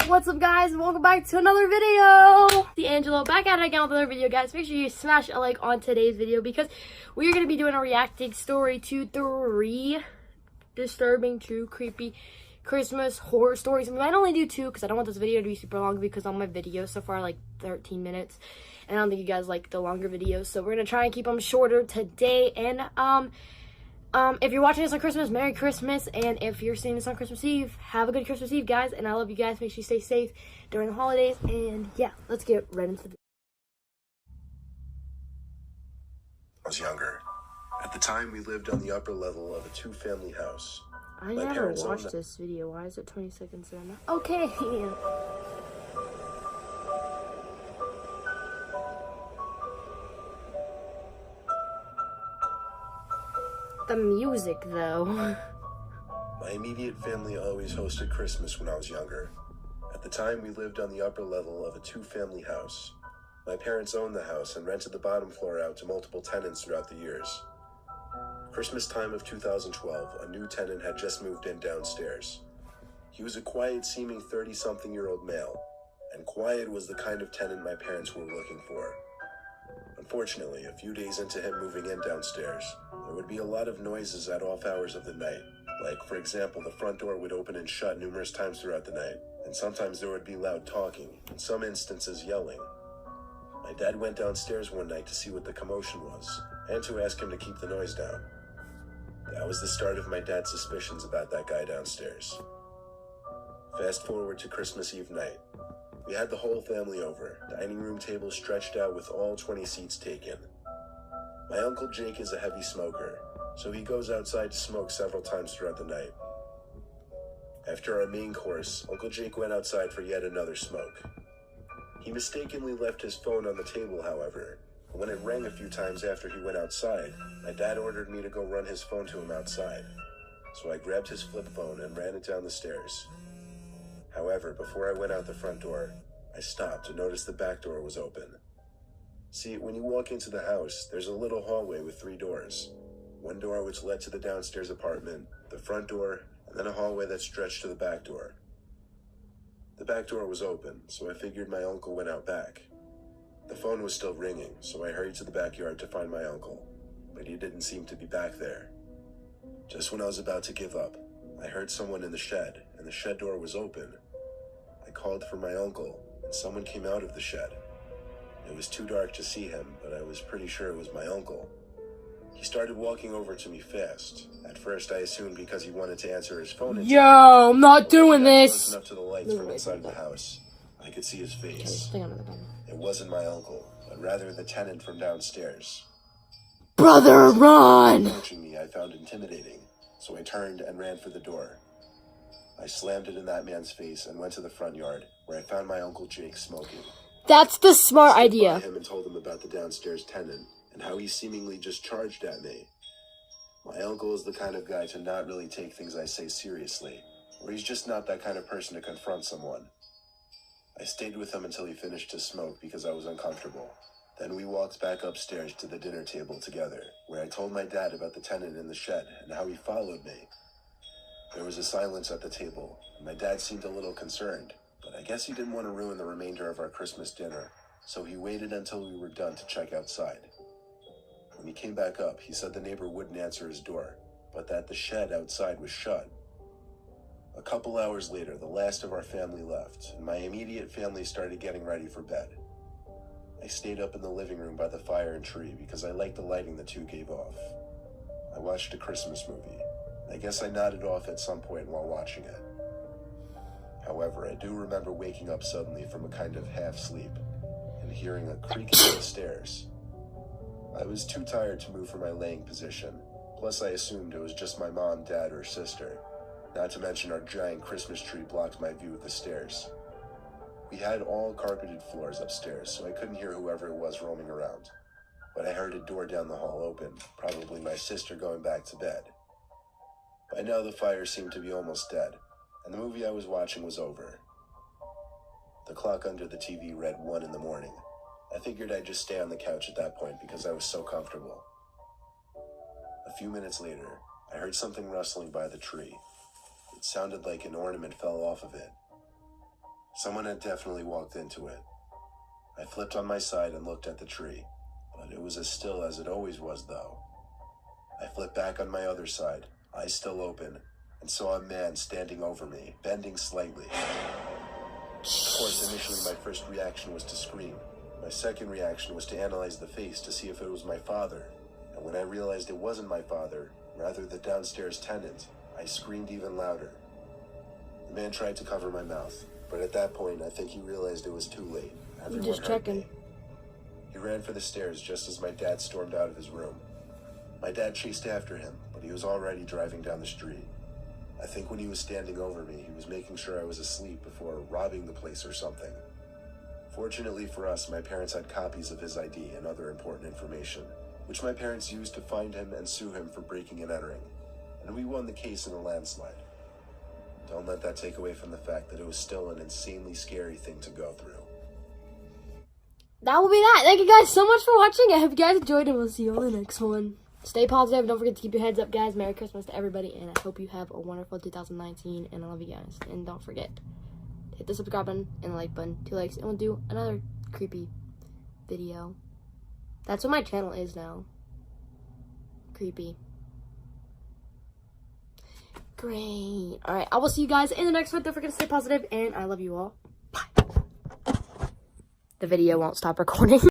What's up, guys, and welcome back to another video. D'Angelo back at it again with another video, guys. Make sure you smash a like on today's video because we are going to be doing a reacting story to 3 disturbing, true, creepy Christmas horror stories. We might only do 2 because I don't want this video to be super long because all my videos so far are like 13 minutes. And I don't think you guys like the longer videos, so we're going to try and keep them shorter today. And if you're watching this on Christmas, Merry Christmas. And if you're seeing this on Christmas Eve, have a good Christmas Eve, guys. And I love you guys. Make sure you stay safe during the holidays. And yeah, let's get right into the video. I was younger. At the time, we lived on the upper level of a 2-family house. I never watched this video. Why is it 20 seconds in? Okay. The music, though. My immediate family always hosted Christmas when I was younger. At the time, we lived on the upper level of a 2-family house. My parents owned the house and rented the bottom floor out to multiple tenants throughout the years. Christmas time of 2012, a new tenant had just moved in downstairs. He was a quiet-seeming 30-something-year-old male, and quiet was the kind of tenant my parents were looking for. Unfortunately, a few days into him moving in downstairs, there would be a lot of noises at off hours of the night. Like, for example, the front door would open and shut numerous times throughout the night, and sometimes there would be loud talking, in some instances yelling. My dad went downstairs one night to see what the commotion was, and to ask him to keep the noise down. That was the start of my dad's suspicions about that guy downstairs. Fast forward to Christmas Eve night. We had the whole family over, dining room table stretched out with all 20 seats taken. My Uncle Jake is a heavy smoker, so he goes outside to smoke several times throughout the night. After our main course, Uncle Jake went outside for yet another smoke. He mistakenly left his phone on the table, however, and when it rang a few times after he went outside, my dad ordered me to go run his phone to him outside. So I grabbed his flip phone and ran it down the stairs. However, before I went out the front door, I stopped to notice the back door was open. See, when you walk into the house, there's a little hallway with 3 doors. One door which led to the downstairs apartment, the front door, and then a hallway that stretched to the back door. The back door was open, so I figured my uncle went out back. The phone was still ringing, so I hurried to the backyard to find my uncle, but he didn't seem to be back there. Just when I was about to give up, I heard someone in the shed, and the shed door was open. I called for my uncle, and someone came out of the shed. It was too dark to see him, but I was pretty sure it was my uncle. He started walking over to me fast. At first, I assumed because he wanted to answer his phone. Yo, I'm not doing this. Close enough to the lights from inside the house, I could see his face. It wasn't my uncle, but rather the tenant from downstairs. Brother, run! Approaching me, I found intimidating, so I turned and ran for the door. I slammed it in that man's face and went to the front yard, where I found my Uncle Jake smoking. That's the smart idea. I him and told him about the downstairs tenant and how he seemingly just charged at me. My uncle is the kind of guy to not really take things I say seriously, or he's just not that kind of person to confront someone. I stayed with him until he finished his smoke because I was uncomfortable. Then we walked back upstairs to the dinner table together, where I told my dad about the tenant in the shed and how he followed me. There was a silence at the table, and my dad seemed a little concerned, but I guess he didn't want to ruin the remainder of our Christmas dinner, so he waited until we were done to check outside. When he came back up, he said the neighbor wouldn't answer his door, but that the shed outside was shut. A couple hours later, the last of our family left, and my immediate family started getting ready for bed. I stayed up in the living room by the fire and tree because I liked the lighting the 2 gave off. I watched a Christmas movie. I guess I nodded off at some point while watching it. However, I do remember waking up suddenly from a kind of half-sleep and hearing a creaking on the stairs. I was too tired to move from my laying position, plus I assumed it was just my mom, dad, or sister. Not to mention our giant Christmas tree blocked my view of the stairs. We had all carpeted floors upstairs, so I couldn't hear whoever it was roaming around. But I heard a door down the hall open, probably my sister going back to bed. By now the fire seemed to be almost dead, and the movie I was watching was over. The clock under the TV read 1 in the morning. I figured I'd just stay on the couch at that point because I was so comfortable. A few minutes later, I heard something rustling by the tree. It sounded like an ornament fell off of it. Someone had definitely walked into it. I flipped on my side and looked at the tree, but it was as still as it always was, though. I flipped back on my other side, eyes still open, and saw a man standing over me, bending slightly. Of course, initially my first reaction was to scream. My second reaction was to analyze the face to see if it was my father. And when I realized it wasn't my father, rather the downstairs tenant, I screamed even louder. The man tried to cover my mouth, but at that point I think he realized it was too late. Everyone just heard checking. me. He ran for the stairs just as my dad stormed out of his room. My dad chased after him, but he was already driving down the street. I think when he was standing over me, he was making sure I was asleep before robbing the place or something. Fortunately for us, my parents had copies of his ID and other important information, which my parents used to find him and sue him for breaking and entering, and we won the case in a landslide. Don't let that take away from the fact that it was still an insanely scary thing to go through. That will be that. Thank you guys so much for watching. I hope you guys enjoyed, and we'll see you on the next one. Stay positive. Don't forget to keep your heads up, guys. Merry Christmas to everybody, and I hope you have a wonderful 2019, and I love you guys. And don't forget, hit the subscribe button and the like button. 2 likes, and we'll do another creepy video. That's what my channel is now. Creepy. Great. Alright, I will see you guys in the next one. Don't forget to stay positive, and I love you all. Bye. The video won't stop recording.